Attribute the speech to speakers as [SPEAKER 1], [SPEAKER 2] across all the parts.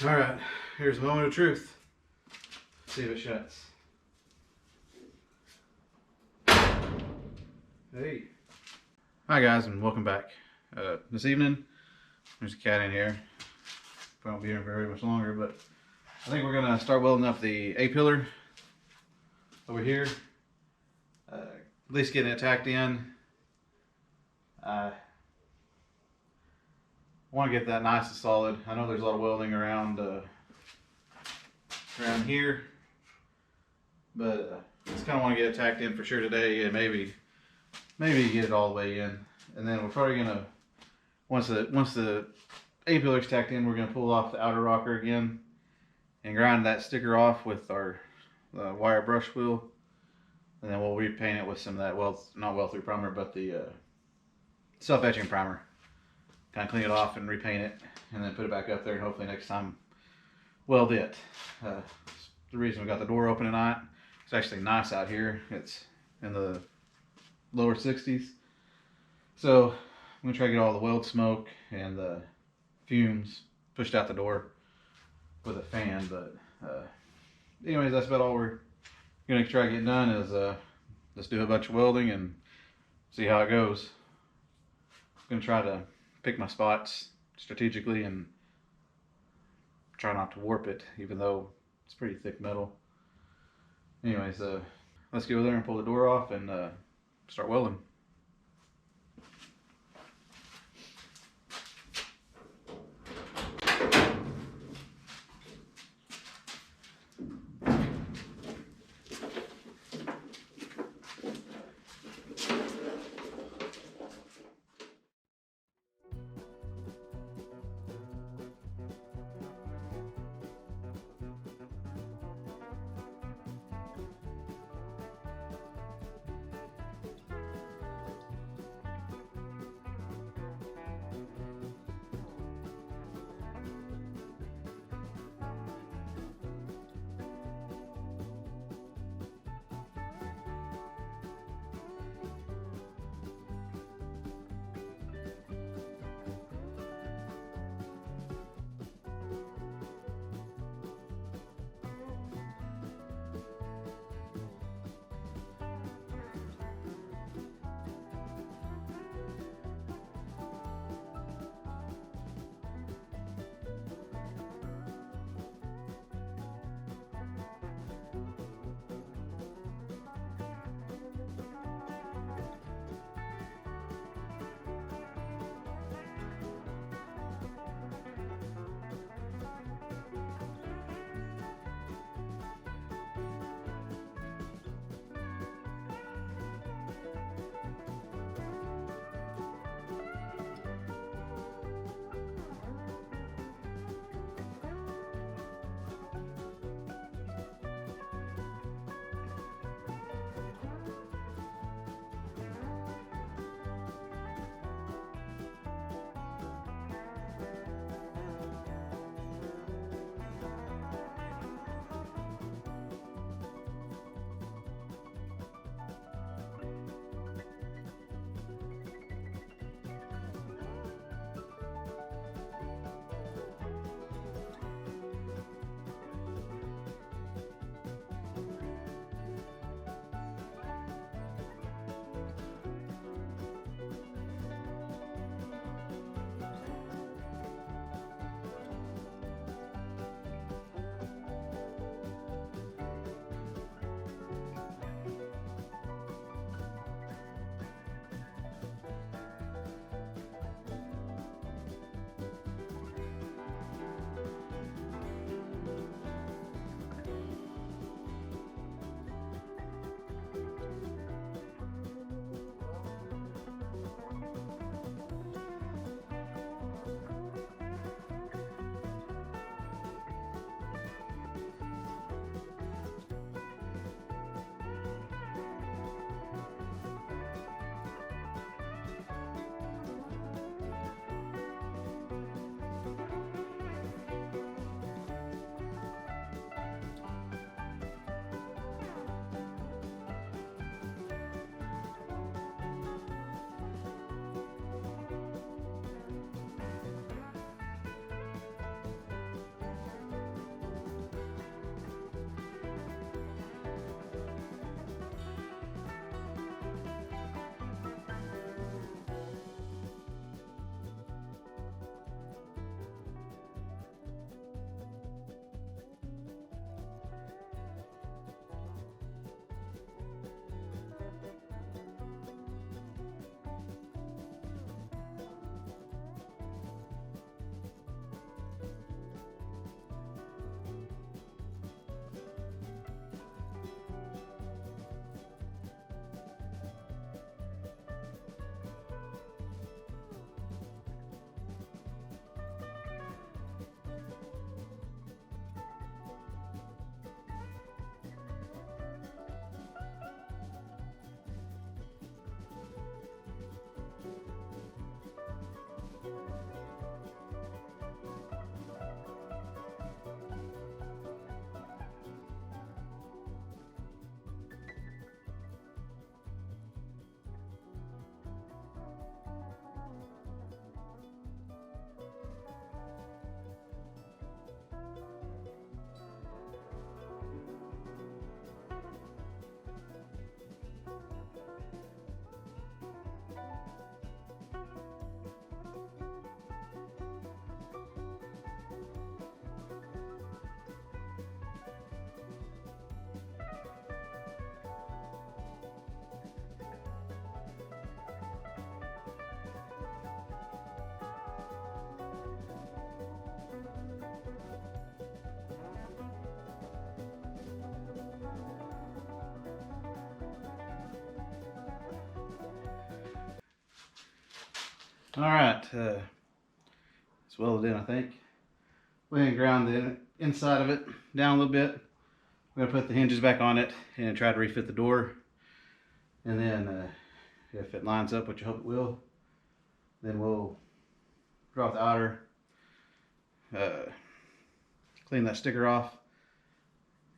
[SPEAKER 1] All right, here's the moment of truth. See if it shuts. Hey. Hi guys, and welcome back. This evening, there's a cat in here. Won't be here very much longer, but I think we're gonna start welding up the A-pillar over here. At least getting it tacked in. I want to get that nice and solid. I know there's a lot of welding around here, but just kind of want to get it tacked in for sure today, and maybe get it all the way in. And then we're probably gonna, once the A-pillar's tacked in, we're gonna pull off the outer rocker again and grind that sticker off with our wire brush wheel, and then we'll repaint it with some of that not weld through primer, but the self-etching primer. Kind of clean it off and repaint it, and then put it back up there, and hopefully next time weld it. The reason we got the door open tonight, it's actually nice out here. It's in the lower 60s, so I'm gonna try to get all the weld smoke and the fumes pushed out the door with a fan. But anyways, that's about all we're gonna try to get done is just do a bunch of welding and see how it goes. I'm gonna try to pick my spots strategically and try not to warp it, even though it's pretty thick metal. Anyways, let's go there and pull the door off and start welding. All right, it's welded in, I think. We're gonna ground the inside of it down a little bit. We're gonna put the hinges back on it and try to refit the door. And then if it lines up, which I hope it will, then we'll draw the outer, clean that sticker off,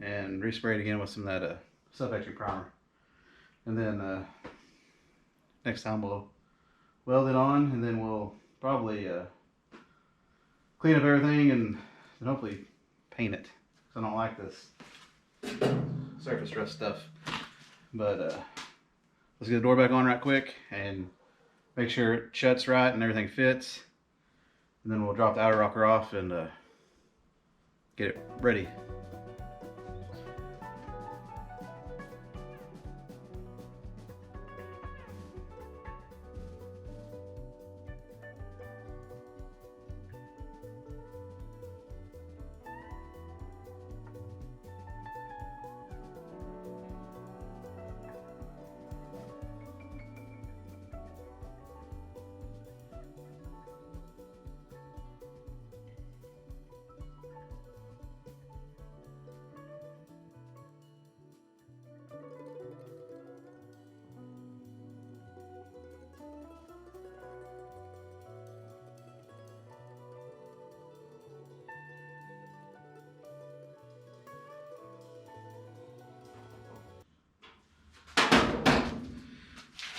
[SPEAKER 1] and respray it again with some of that self-etching primer. And then next time we'll weld it on, and then we'll probably clean up everything and hopefully paint it. I don't like this surface rust stuff. But let's get the door back on right quick and make sure it shuts right and everything fits. And then we'll drop the outer rocker off and get it ready.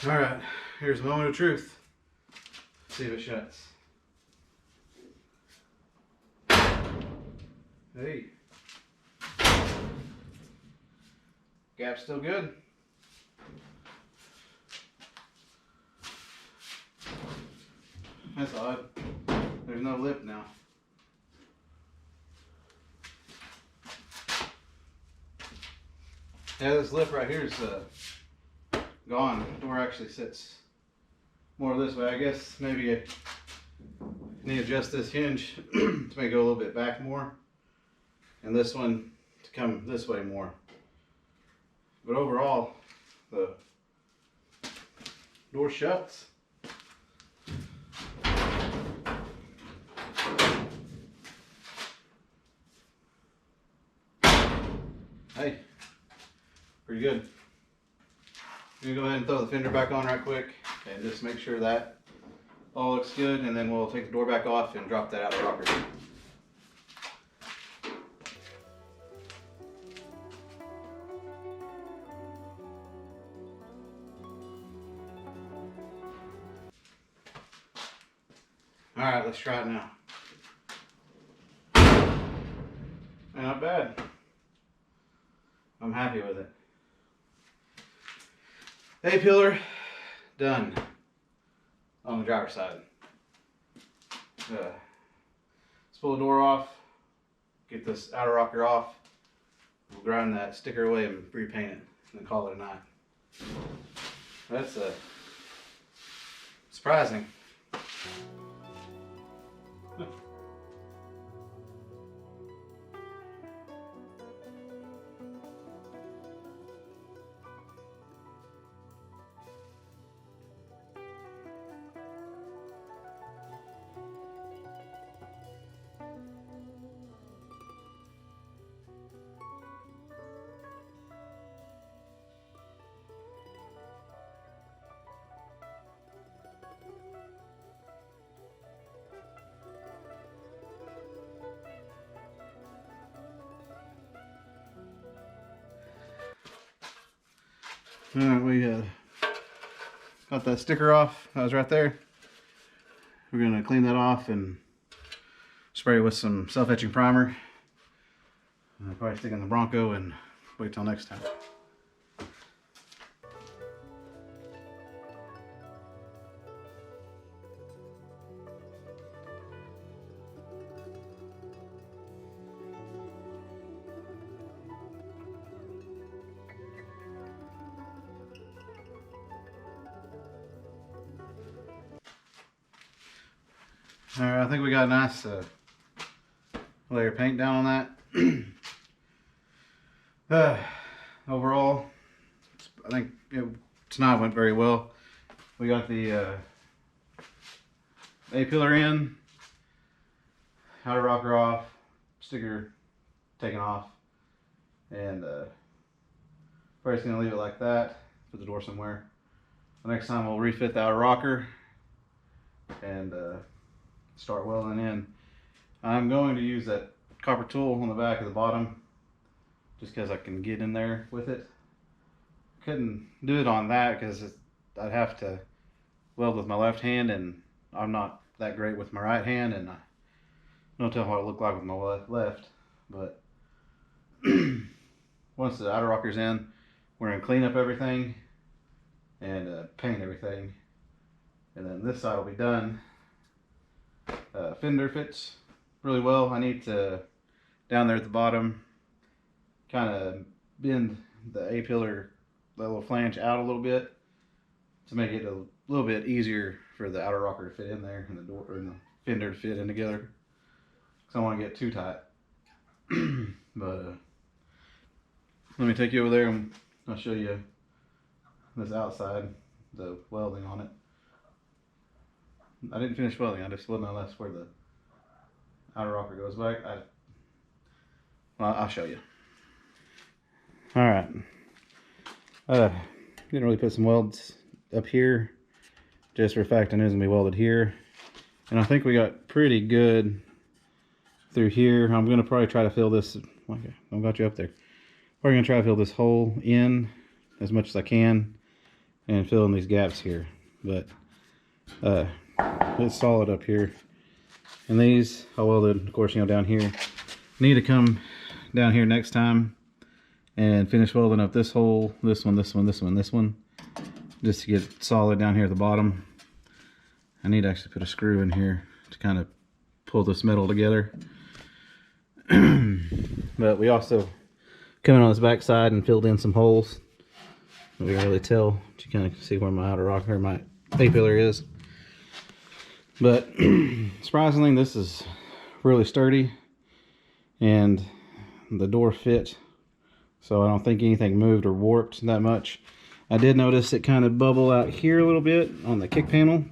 [SPEAKER 1] All right, here's the moment of truth. Let's see if it shuts. Hey. Gap's still good. That's odd. There's no lip now. Yeah, this lip right here is gone. The door actually sits more this way. I guess maybe I need to adjust this hinge to make it go a little bit back more, and this one to come this way more. But overall, the door shuts. Hey, pretty good. I'm gonna go ahead and throw the fender back on right quick and just make sure that all looks good, and then we'll take the door back off and drop that outer rocker. All right, let's try it now. Not bad. I'm happy with it. A-pillar done on the driver's side. Let's pull the door off, get this outer rocker off, we'll grind that sticker away and repaint it, and then call it a night. That's surprising. Alright, we got that sticker off. That was right there. We're going to clean that off and spray it with some self-etching primer. I'll probably stick in the Bronco and wait till next time. Alright, I think we got a nice layer of paint down on that. Overall, I think tonight went very well. We got the A-pillar in, outer rocker off, sticker taken off, and probably just gonna leave it like that. Put the door somewhere. The next time we'll refit the outer rocker and start welding in. I'm going to use that copper tool on the back of the bottom just because I can get in there with it. Couldn't do it on that because I'd have to weld with my left hand, and I'm not that great with my right hand, and I don't tell what it look like with my left. But once the outer rocker's in, we're gonna clean up everything and paint everything, and then this side will be done. Fender fits really well. I need to, down there at the bottom, kind of bend the A-pillar, the little flange out a little bit to make it a little bit easier for the outer rocker to fit in there and the door and the fender to fit in together. Because I don't want to get too tight. But let me take you over there and I'll show you this outside, the welding on it. I didn't finish welding. I just welded on that's where the outer rocker goes back. Well, I'll show you. All right. Didn't really put some welds up here, just for the fact I knew it was gonna be welded here, and I think we got pretty good through here. I'm gonna probably try to fill this. Okay, I got you up there. Probably gonna try to fill this hole in as much as I can, and fill in these gaps here. But it's solid up here, and these I welded, of course, down here. Need to come down here next time and finish welding up this hole, this one, this one, this one, this one, just to get it solid down here at the bottom. I need to actually put a screw in here to kind of pull this metal together. But we also come in on this back side and filled in some holes. We can really tell, but you kind of see where my outer rocker, my A-pillar is. But surprisingly, this is really sturdy, and the door fit, so I don't think anything moved or warped that much. I did notice it kind of bubble out here a little bit on the kick panel,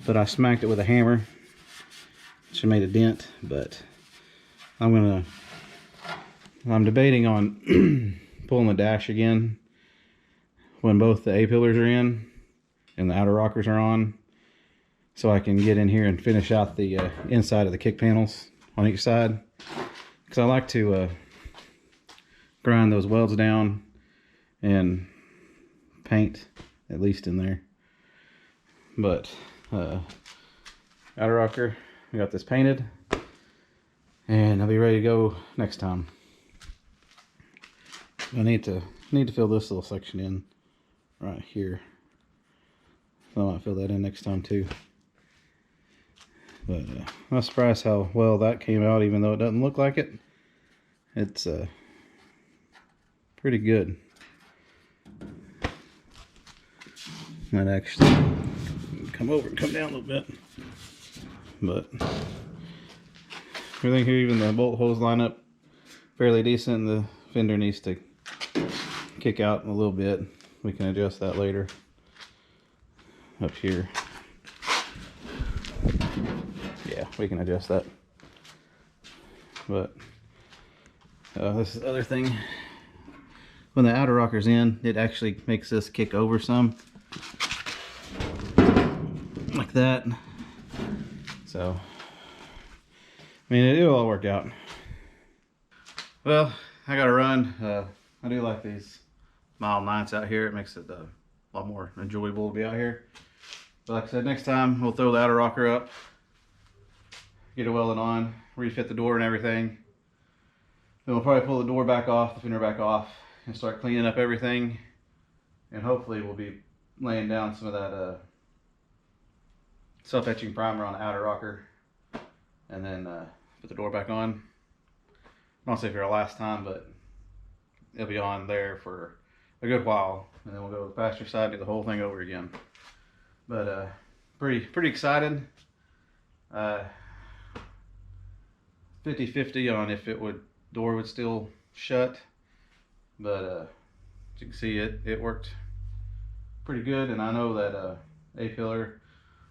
[SPEAKER 1] but I smacked it with a hammer, which made a dent. But I'm debating on pulling the dash again when both the A-pillars are in and the outer rockers are on, so I can get in here and finish out the inside of the kick panels on each side, because I like to grind those welds down and paint at least in there. But outer rocker, we got this painted, and I'll be ready to go next time. I need to fill this little section in right here, so I might fill that in next time too. But I'm surprised how well that came out, even though it doesn't look like it. It's pretty good. Might actually come over and come down a little bit. But everything here, even the bolt holes line up fairly decent. The fender needs to kick out a little bit. We can adjust that later up here. Yeah, we can adjust that. But this is the other thing. When the outer rocker's in, it actually makes this kick over some, like that. So, I mean, it'll all work out. Well, I gotta run. I do like these mild nights out here. It makes it a lot more enjoyable to be out here. But like I said, next time we'll throw the outer rocker up, get it welded on, refit the door and everything. Then we'll probably pull the door back off, the fender back off, and start cleaning up everything. And hopefully we'll be laying down some of that self-etching primer on the outer rocker, and then put the door back on. I won't say for the last time, but it'll be on there for a good while, and then we'll go to the passenger side and do the whole thing over again. But pretty excited. 50-50 on if door would still shut, but as you can see, it worked pretty good. And I know that A-pillar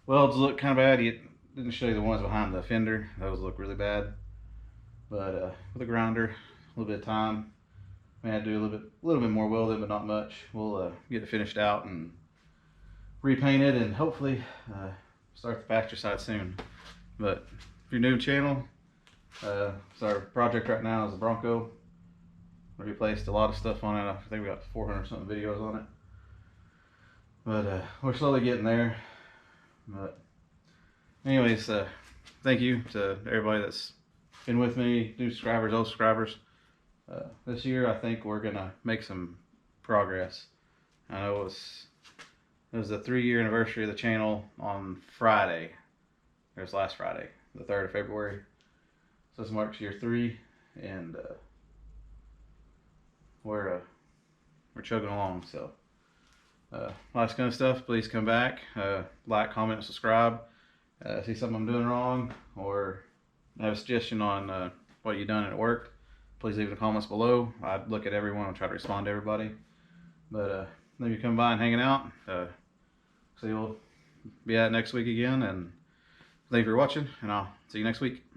[SPEAKER 1] welds look kind of bad. didn't show you the ones behind the fender. Those look really bad. But with a grinder, a little bit of time, may have to do a little bit more welding, but not much. We'll get it finished out and repaint it, and hopefully start the pasture side soon. But if you're new to the channel, so our project right now is the Bronco. We replaced a lot of stuff on it. I think we got 400 something videos on it. But we're slowly getting there. But anyways, thank you to everybody that's been with me, new subscribers, old subscribers. This year I think we're gonna make some progress. I know it was the 3-year anniversary of the channel on Friday. It was last Friday, the 3rd of February. So this marks year 3, and we're chugging along. So lots of kind of stuff. Please come back, like, comment, and subscribe. See something I'm doing wrong, or have a suggestion on what you've done and it worked, please leave in the comments below. I'd look at everyone and try to respond to everybody. But then you come by and hanging out. So you'll be at next week again, and thank you for watching, and I'll see you next week.